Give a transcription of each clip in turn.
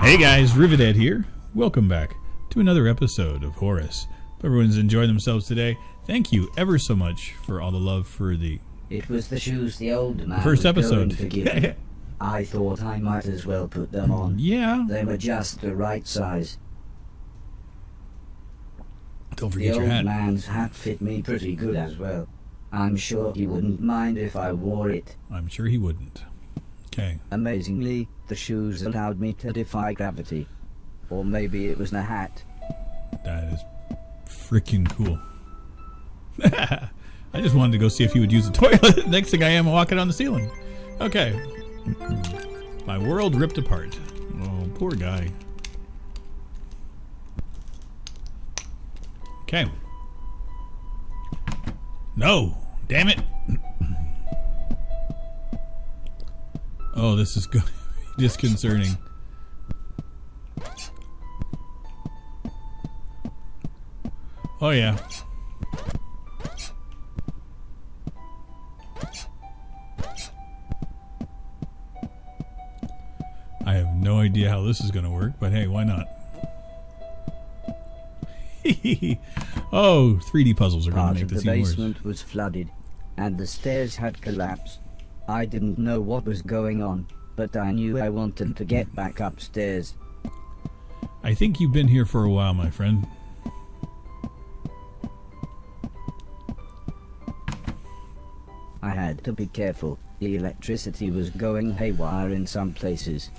Hey guys, Rivethead here. Welcome back to another episode of Horace. Hope everyone's enjoying themselves today. Thank you ever so much for all the love for the It was the shoes the old man first was episode. going to give me. I thought I might as well put them on. Yeah. They were just the right size. Don't The forget your old hat. man's hat fit me pretty good as well. I'm sure he wouldn't mind if I wore it. I'm sure he wouldn't. Okay. Amazingly, the shoes allowed me to defy gravity. Or maybe it was the hat. That is freaking cool. I just wanted to go see if he would use the toilet. Next thing I am walking on the ceiling. Okay. My world ripped apart. Oh, poor guy. Okay. No! Damn it! Oh, this is going to be disconcerting. Oh, yeah. I have no idea how this is going to work, but hey, why not? Oh, 3D puzzles are going Part to of make the this even worse. basement was flooded, and the stairs had collapsed. I didn't know what was going on, but I knew I wanted to get back upstairs. I think you've been here for a while, my friend. I had to be careful. The electricity was going haywire in some places.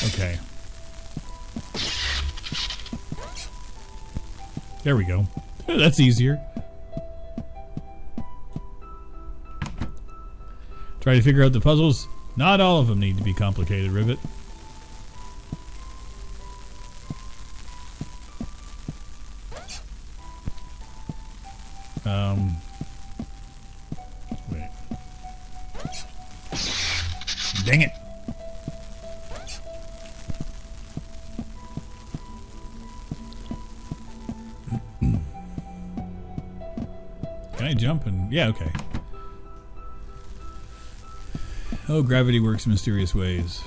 Okay. There we go. That's easier. Try to figure out the puzzles. Not all of them need to be complicated, Rivet. Wait. Dang it. Can I jump and... Yeah, okay. Oh, gravity works in mysterious ways.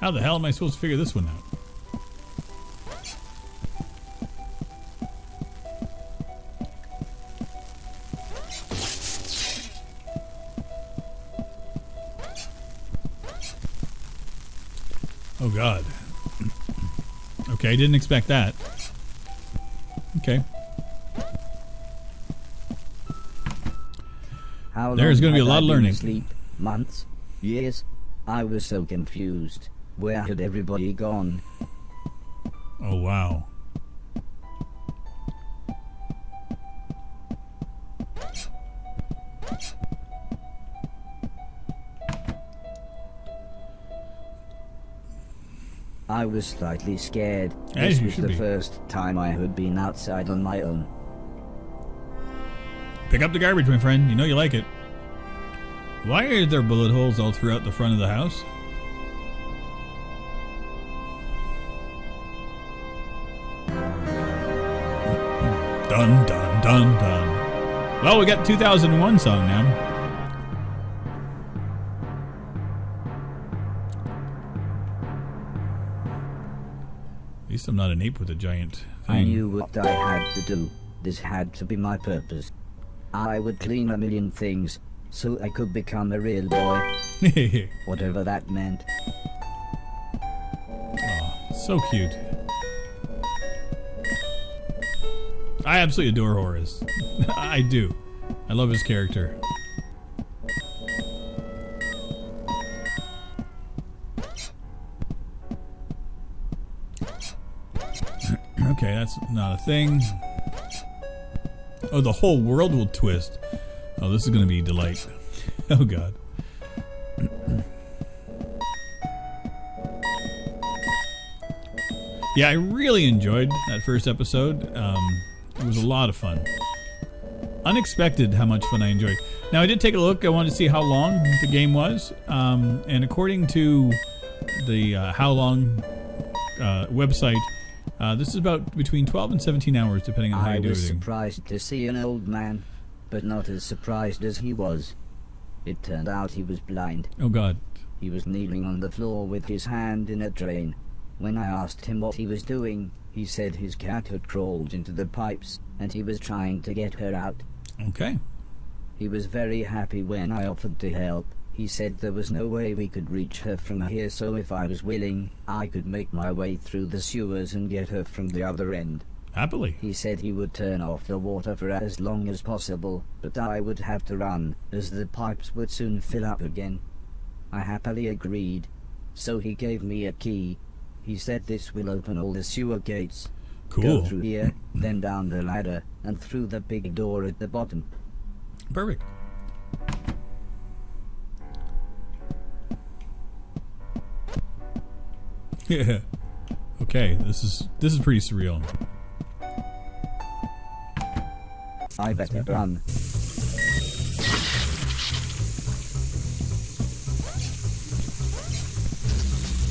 How the hell am I supposed to figure this one out? Oh God. Okay, I didn't expect that. Okay. How There's long gonna be a had lot I of been learning. asleep? Months? Years? I was so confused. Where had everybody gone? Oh wow. I was slightly scared. As This you was should the be. first time I had been outside on my own. Pick up the garbage, my friend. You know you like it. Why are there bullet holes all throughout the front of the house? Dun dun dun dun. Well, we got 2001 song now. At least I'm not an ape with a giant thing. I knew what I had to do. This had to be my purpose. I would clean a million things, so I could become a real boy, whatever that meant. Oh, so cute. I absolutely adore Horace. I do. I love his character. Okay, that's not a thing. Oh, the whole world will twist. Oh, this is going to be a delight. Oh, God. Yeah, I really enjoyed that first episode. It was a lot of fun. Unexpected how much fun I enjoyed. Now, I did take a look. I wanted to see how long the game was. And according to the How Long website, this is about between 12 and 17 hours, depending on how I you do was everything. surprised to see an old man. but not as surprised as he was. It turned out he was blind. Oh God. He was kneeling on the floor with his hand in a drain. When I asked him what he was doing, he said his cat had crawled into the pipes, and he was trying to get her out. Okay. He was very happy when I offered to help. He said there was no way we could reach her from here, so if I was willing, I could make my way through the sewers and get her from the other end. Happily. He said he would turn off the water for as long as possible, but I would have to run, as the pipes would soon fill up again. I happily agreed. So he gave me a key. He said this will open all the sewer gates. Cool. Go through here, then down the ladder, and through the big door at the bottom. Perfect. Yeah. Okay, this is pretty surreal. I better run.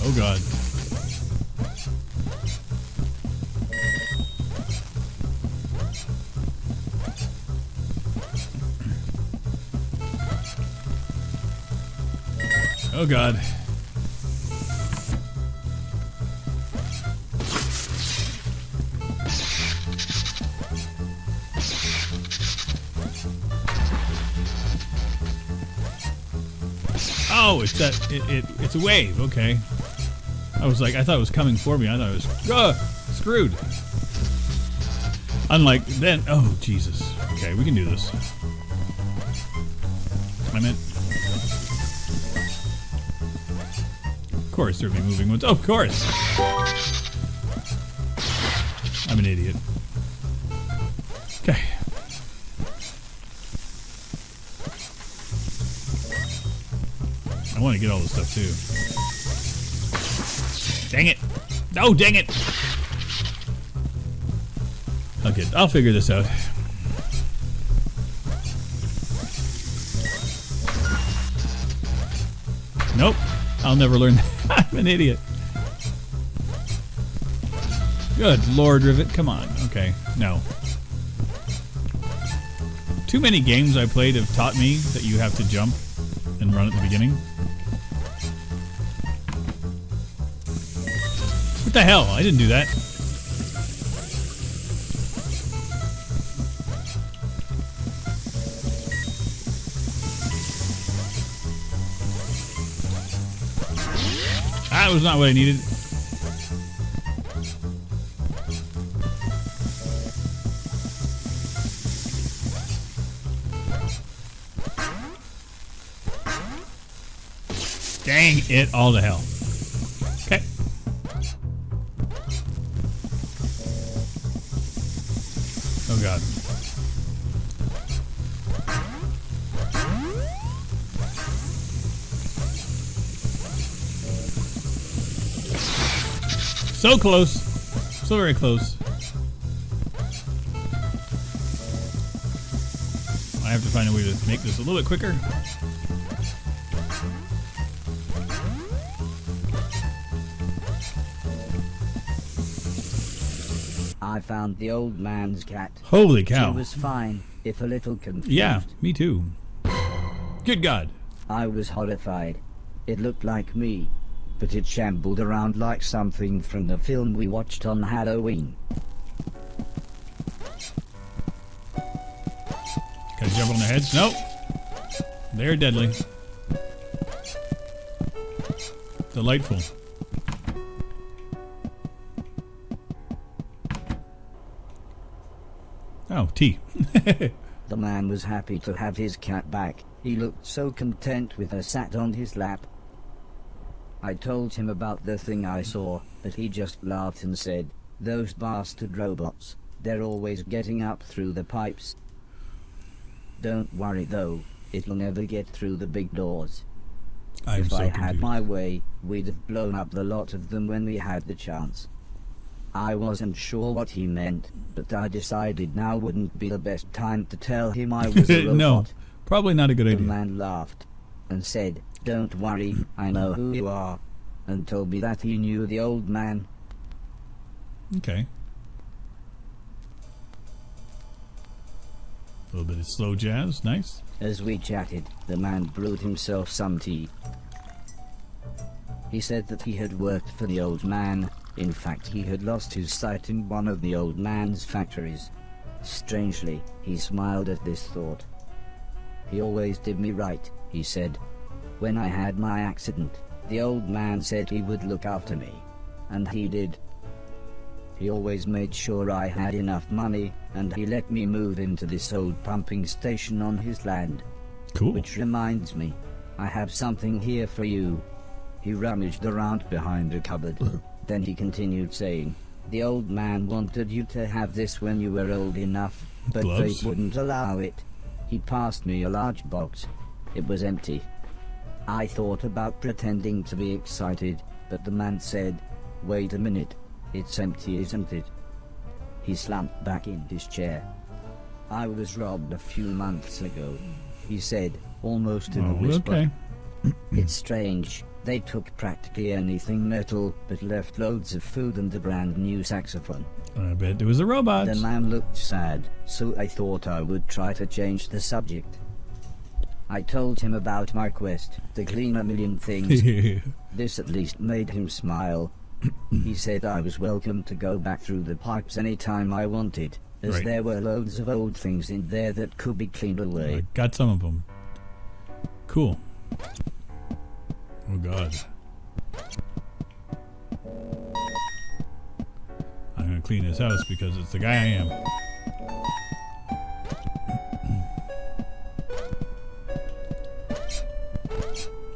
Oh God. Oh God. Oh, it's that it's a wave. Okay. I thought it was coming for me. I thought it was screwed. Unlike then. Oh Jesus. Okay, we can do this. I meant. Of course, there'd be moving ones. Oh, of course. I'm an idiot. Okay. I want to get all this stuff too. Dang it! Oh, dang it! Okay, I'll figure this out. Nope, I'll never learn that. I'm an idiot. Good Lord, Rivet, come on. Okay, no. Too many games I played have taught me that you have to jump and run at the beginning. What the hell? I didn't do that. That was not what I needed. Dang it all to hell. Okay. Oh God. So close. So very close. I have to find a way to make this a little bit quicker. I found the old man's cat. Holy cow. She was fine, if a little confused. Yeah, me too. Good God. I was horrified. It looked like me, but it shambled around like something from the film we watched on Halloween. Can I jump on their heads? Nope. They're deadly. Delightful. Oh, tea. The man was happy to have his cat back. He looked so content with her sat on his lap. I told him about the thing I saw, but he just laughed and said, "Those bastard robots, they're always getting up through the pipes. Don't worry though, it'll never get through the big doors." If I had my way, we'd have blown up the lot of them when we had the chance. I wasn't sure what he meant, but I decided now wouldn't be the best time to tell him I was a robot. No, probably not a good idea. The man laughed and said, "Don't worry, I know who you are," and told me that he knew the old man. Okay. A little bit of slow jazz. Nice. As we chatted, the man brewed himself some tea. He said that he had worked for the old man. In fact, he had lost his sight in one of the old man's factories. Strangely, he smiled at this thought. He always did me right, he said. When I had my accident, the old man said he would look after me. And he did. He always made sure I had enough money, and he let me move into this old pumping station on his land. Cool. Which reminds me, I have something here for you. He rummaged around behind a cupboard. Then he continued saying, the old man wanted you to have this when you were old enough, but Gloves? they wouldn't allow it. He passed me a large box. It was empty. I thought about pretending to be excited, but the man said, wait a minute, it's empty, isn't it? He slumped back in his chair. I was robbed a few months ago, he said, almost in a whisper. Okay. It's strange. They took practically anything metal, but left loads of food and a brand new saxophone. I bet it was a robot. The man looked sad, so I thought I would try to change the subject. I told him about my quest to clean a million things. This at least made him smile. He said I was welcome to go back through the pipes anytime I wanted, as Right. there were loads of old things in there that could be cleaned away. I got some of them. Cool. Oh god. I'm gonna clean this house because it's the guy I am.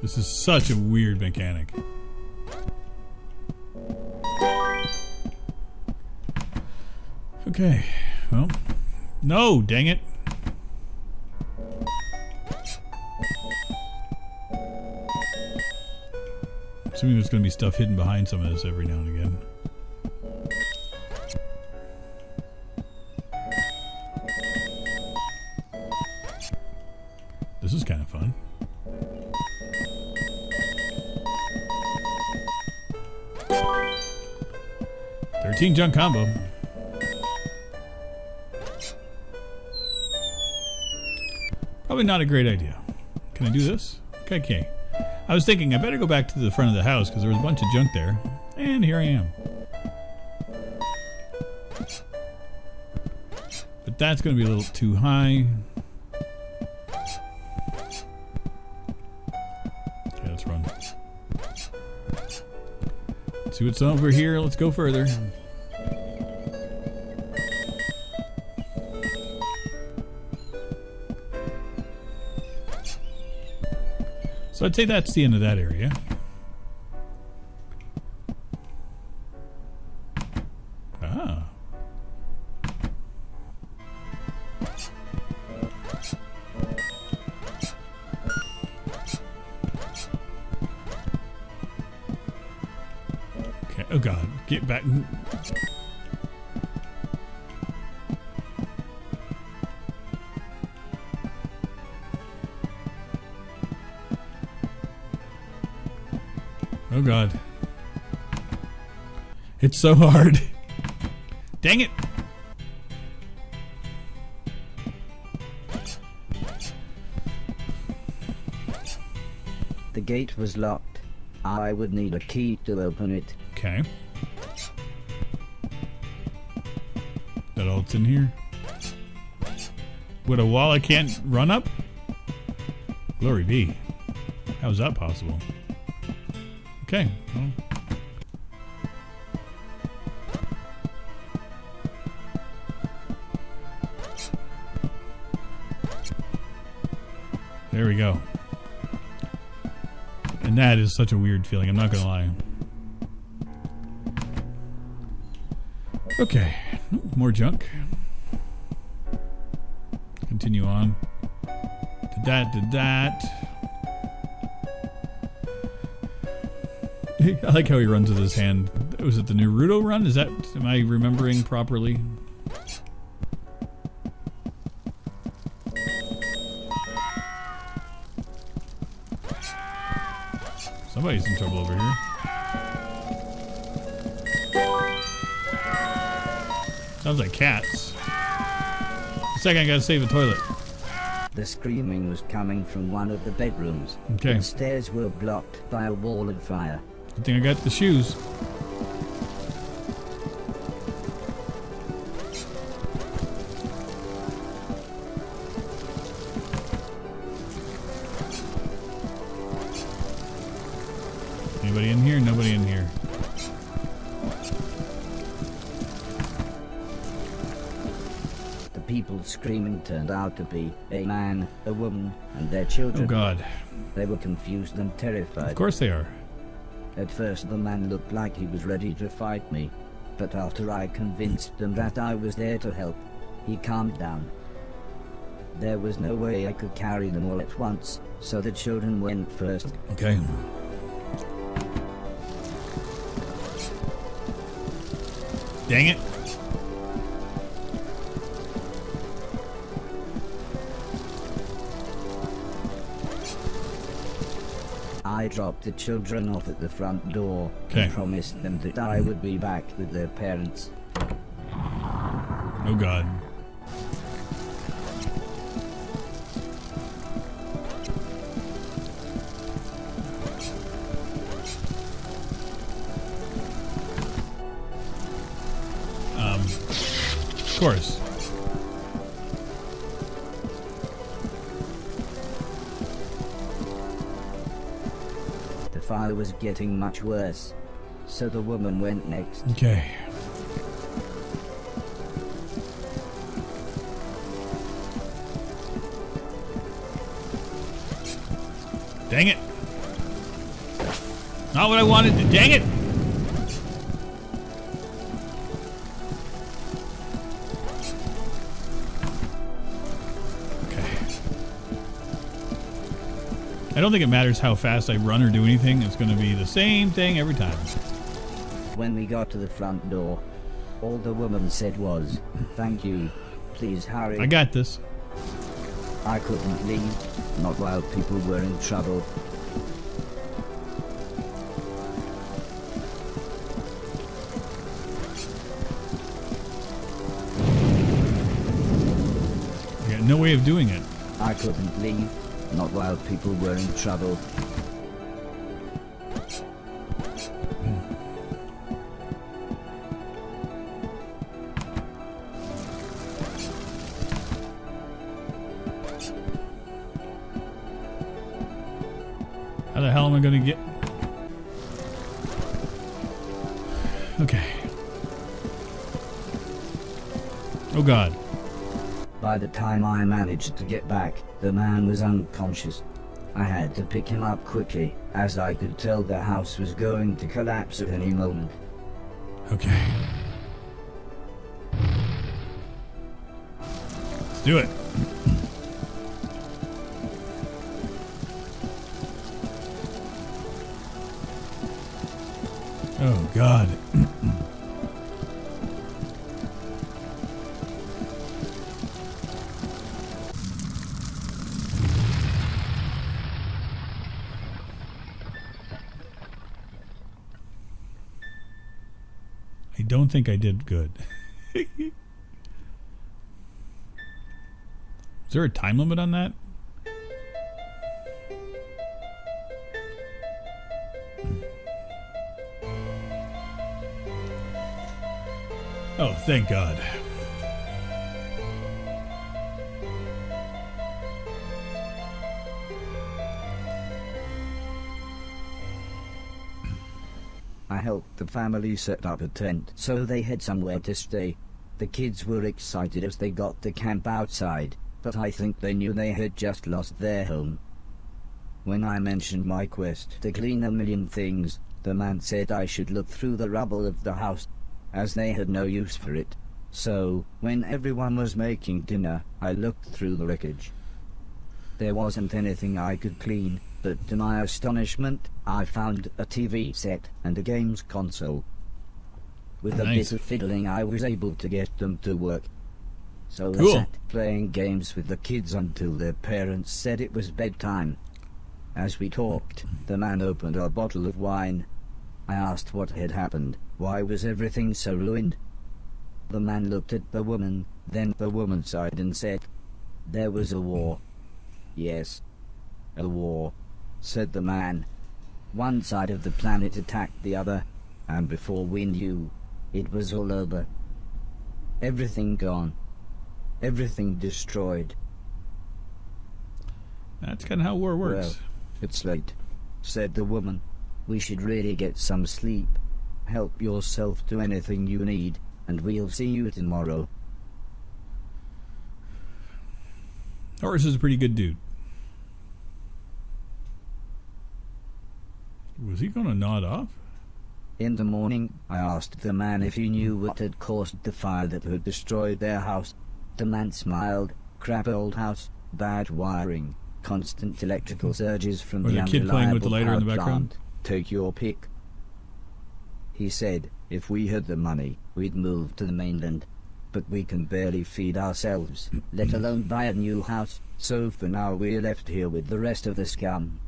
This is such a weird mechanic. Okay, well, no, dang it. Assuming there's going to be stuff hidden behind some of this every now and again. This is kind of fun. $13 junk combo. Probably not a great idea. Can I do this? Okay. I was thinking I better go back to the front of the house because there was a bunch of junk there. And here I am. But that's going to be a little too high. Okay, let's run. Let's see what's over here. Let's go further. So I'd say that's the end of that area. Ah. Okay, oh god, get back. Oh god. It's so hard. Dang it! The gate was locked. I would need a key to open it. Okay. That all that's in here? With a wall I can't run up? Glory be. How is that possible? Okay. Well. There we go. And that is such a weird feeling, I'm not gonna lie. Okay. More junk. Continue on. Did that. I like how he runs with his hand. Was it the Naruto run? Is that, am I remembering properly? Somebody's in trouble over here. Sounds like cats. A second, I gotta save the toilet. The screaming was coming from one of the bedrooms. Okay. The stairs were blocked by a wall of fire. Good thing I got the shoes. Anybody in here? Nobody in here. The people screaming turned out to be a man, a woman, and their children. Oh God. They were confused and terrified. Of course they are. At first the man looked like he was ready to fight me, but after I convinced them that I was there to help, he calmed down. There was no way I could carry them all at once, so the children went first. Okay. Dang it. I dropped the children off at the front door Okay. and promised them that I would be back with their parents. Oh God. Of course. The fire was getting much worse, so the woman went next. Okay. Dang it. Not what I wanted to. Dang it. I don't think it matters how fast I run or do anything. It's going to be the same thing every time. When we got to the front door, all the woman said was, "Thank you, please hurry." I got this. I couldn't leave, not while people were in trouble. I got no way of doing it. I couldn't leave, not while people were in trouble. How the hell am I going to get... Okay. Oh God. By the time I managed to get back, the man was unconscious. I had to pick him up quickly, as I could tell the house was going to collapse at any moment. Okay. Let's do it. Oh God. I don't think I did good. Is there a time limit on that? Oh, thank God. I helped the family set up a tent so they had somewhere to stay. The kids were excited as they got to camp outside, but I think they knew they had just lost their home. When I mentioned my quest to clean a million things, the man said I should look through the rubble of the house, as they had no use for it. So, when everyone was making dinner, I looked through the wreckage. There wasn't anything I could clean, but to my astonishment, I found a TV set and a games console. With a Nice. bit of fiddling, I was able to get them to work. So Cool. I sat playing games with the kids until their parents said it was bedtime. As we talked, the man opened a bottle of wine. I asked what had happened. Why was everything so ruined? The man looked at the woman, then the woman sighed and said, "There was a war. Yes. A war, said the man. One side of the planet attacked the other, and before we knew, it was all over. Everything gone. Everything destroyed. That's kind of how war works. Well, it's late, said the woman. We should really get some sleep. Help yourself to anything you need, and we'll see you tomorrow. Horace is a pretty good dude. Was he going to nod off? In the morning, I asked the man if he knew what had caused the fire that had destroyed their house. The man smiled. Crap old house, bad wiring, constant electrical surges from Was the a kid playing with the lighter in the power background? plant. Take your pick. He said, if we had the money, we'd move to the mainland. But we can barely feed ourselves, let alone buy a new house, so for now we're left here with the rest of the scum.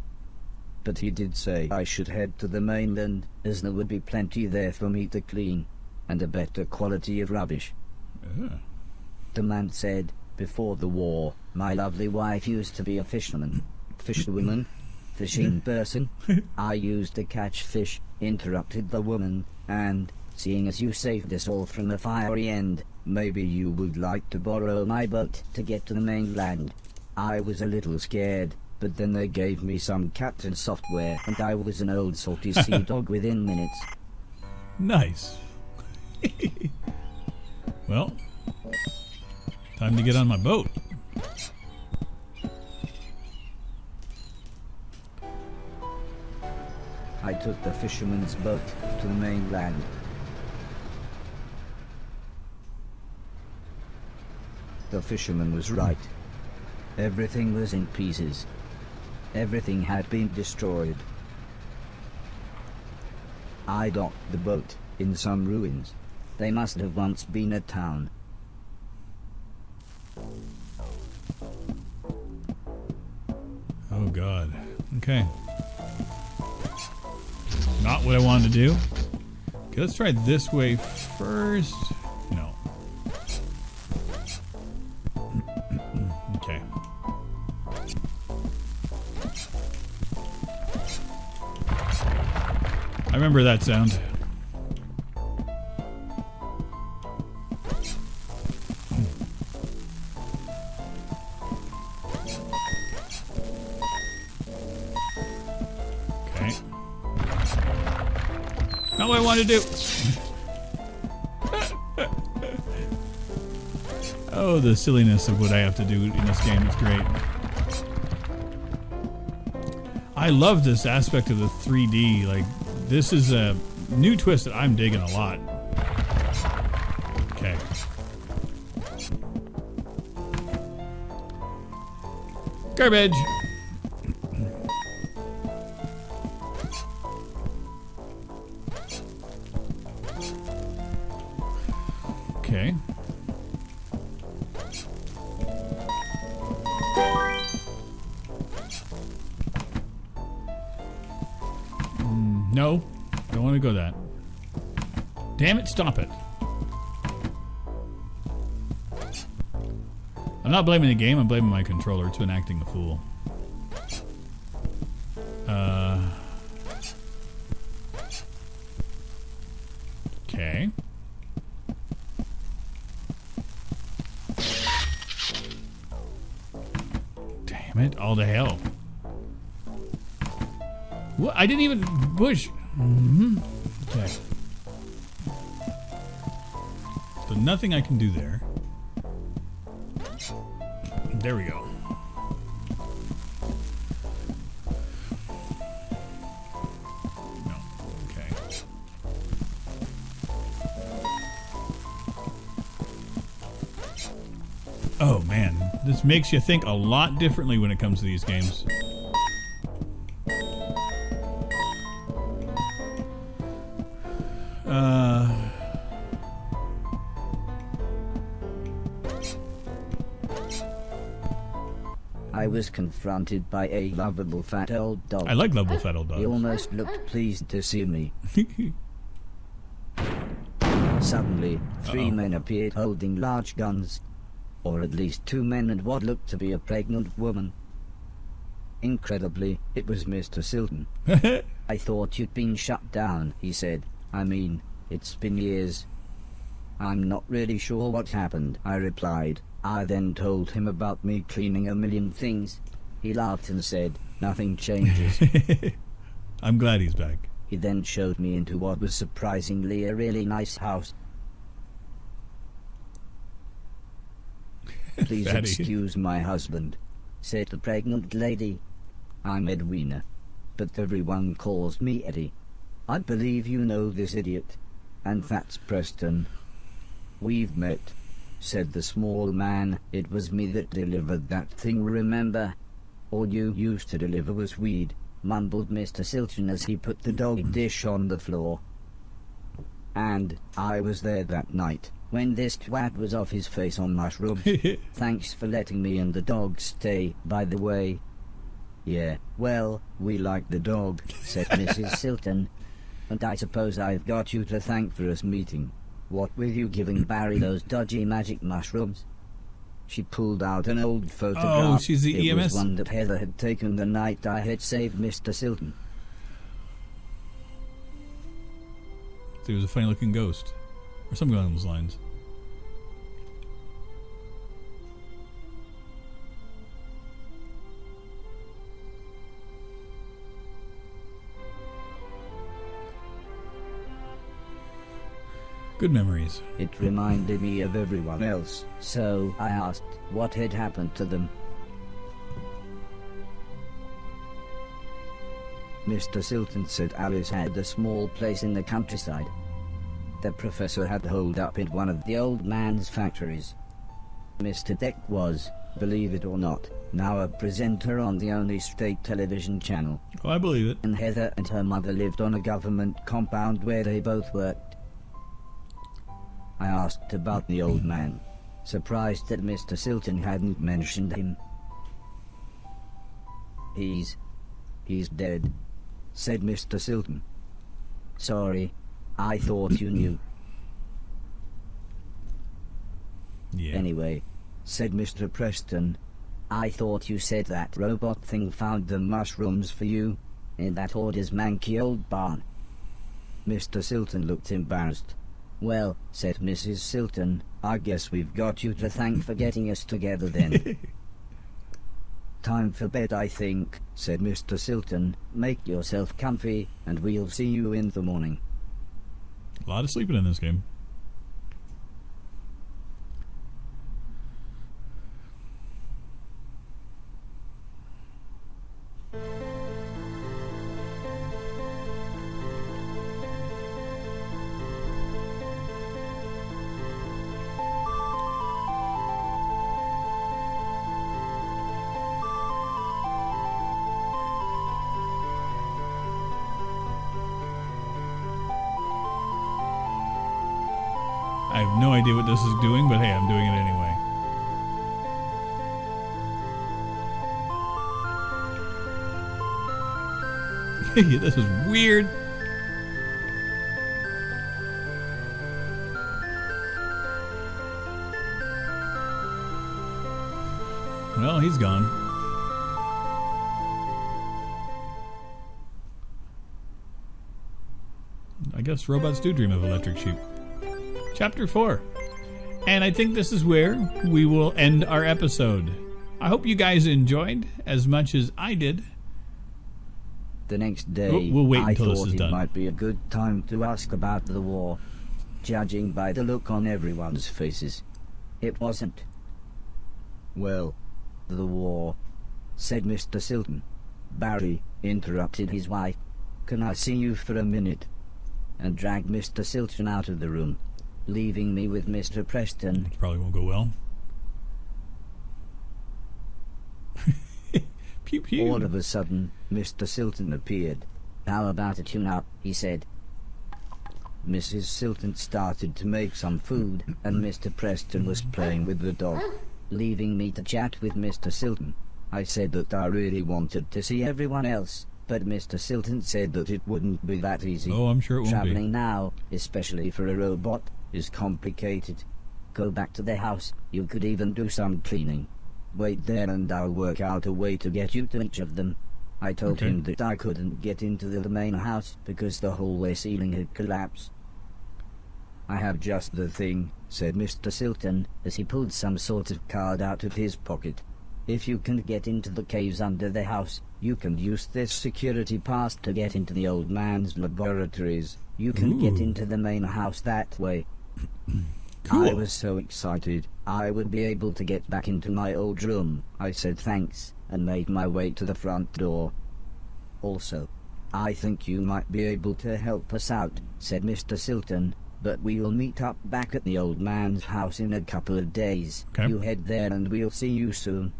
But he did say I should head to the mainland, as there would be plenty there for me to clean, and a better quality of rubbish. The man said, before the war, my lovely wife used to be a fisherman. Fisherwoman? Fishing person? I used to catch fish, interrupted the woman, and, seeing as you saved us all from the fiery end, maybe you would like to borrow my boat to get to the mainland. I was a little scared, but then they gave me some captain software, and I was an old salty sea dog within minutes. Nice. Well, time to get on my boat. I took the fisherman's boat to the mainland. The fisherman was right. Everything was in pieces. Everything had been destroyed. I docked the boat in some ruins. They must have once been a town. Oh God. Okay. Not what I wanted to do. Okay, let's try this way first. No. Okay. I remember that sound. Okay. Not what I want to do. Oh, the silliness of what I have to do in this game is great. I love this aspect of the 3D. Like, this is a new twist that I'm digging a lot. Okay. Garbage. Okay. No, don't want to go that. Damn it, stop it. I'm not blaming the game, I'm blaming my controller. It's been acting the fool. Okay. Damn it, all to hell. What? I didn't even push. Okay. So nothing I can do there. There we go. No. Okay. Oh man, this makes you think a lot differently when it comes to these games. I was confronted by a lovable fat old dog. I like lovable fat old dogs. He almost looked pleased to see me. Suddenly, three men appeared holding large guns. Or at least two men and what looked to be a pregnant woman. Incredibly, it was Mr. Silton. I thought you'd been shut down, he said. I mean, it's been years. I'm not really sure what happened, I replied. I then told him about me cleaning a million things. He laughed and said, nothing changes. I'm glad he's back. He then showed me into what was surprisingly a really nice house. Please Fatty. excuse my husband, said the pregnant lady. I'm Edwina, but everyone calls me Eddie. I believe you know this idiot, and that's Preston. We've met, said the small man. It was me that delivered that thing, remember? All you used to deliver was weed, mumbled Mr. Silton as he put the dog dish on the floor. And I was there that night, when this twat was off his face on mushrooms. Thanks for letting me and the dog stay, by the way. Yeah, well, we like the dog, said Mrs. Silton. And I suppose I've got you to thank for us meeting. What were you giving Barry those dodgy magic mushrooms? She pulled out an old photograph. Oh, she's the It EMS? was one that Heather had taken the night I had saved Mr. Silton. He was a funny looking ghost. Or something along those lines. Good memories. It reminded me of everyone else, so I asked what had happened to them. Mr. Silton said Alice had a small place in the countryside. The professor had holed up in one of the old man's factories. Mr. Deck was, believe it or not, now a presenter on the only state television channel. Oh, I believe it. And Heather and her mother lived on a government compound where they both worked. I asked about the old man, surprised that Mr. Silton hadn't mentioned him. He's dead, said Mr. Silton. Sorry, I thought you knew. Yeah. Anyway, said Mr. Preston, I thought you said that robot thing found the mushrooms for you, in that Order's manky old barn. Mr. Silton looked embarrassed. Well, said Mrs. Silton, I guess we've got you to thank for getting us together then. Time for bed, I think, said Mr. Silton. Make yourself comfy, and we'll see you in the morning. A lot of sleeping in this game. I have no idea what this is doing, but hey, I'm doing it anyway. This is weird. Well, he's gone. I guess robots do dream of electric sheep. Chapter 4. And I think this is where we will end our episode. I hope you guys enjoyed as much as I did. The next day, We'll wait I until this thought is it done. might be a good time to ask about the war, judging by the look on everyone's faces. It wasn't. Well, the war, said Mr. Silton. Barry interrupted his wife. Can I see you for a minute? And dragged Mr. Silton out of the room, leaving me with Mr. Preston. Probably won't go well. Pew pew. All of a sudden, Mr. Silton appeared. How about a tune-up, he said. Mrs. Silton started to make some food, and Mr. Preston was playing with the dog, leaving me to chat with Mr. Silton. I said that I really wanted to see everyone else, but Mr. Silton said that it wouldn't be that easy. Oh, I'm sure it won't Traveling be. now, especially for a robot, is complicated. Go back to the house. You could even do some cleaning. Wait there and I'll work out a way to get you to each of them. I told Okay. him that I couldn't get into the main house because the hallway ceiling had collapsed. I have just the thing, said Mr. Silton, as he pulled some sort of card out of his pocket. If you can get into the caves under the house, you can use this security pass to get into the old man's laboratories. You can get into the main house that way. Cool. I was so excited, I would be able to get back into my old room. I said thanks, and made my way to the front door. Also, I think you might be able to help us out, said Mr. Silton, but we'll meet up back at the old man's house in a couple of days. Okay. You head there and we'll see you soon.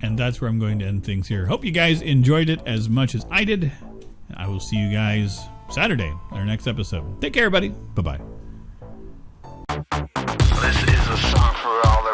And that's where I'm going to end things here. Hope you guys enjoyed it as much as I did. I will see you guys Saturday in our next episode. Take care, everybody. Bye-bye. This is a song for all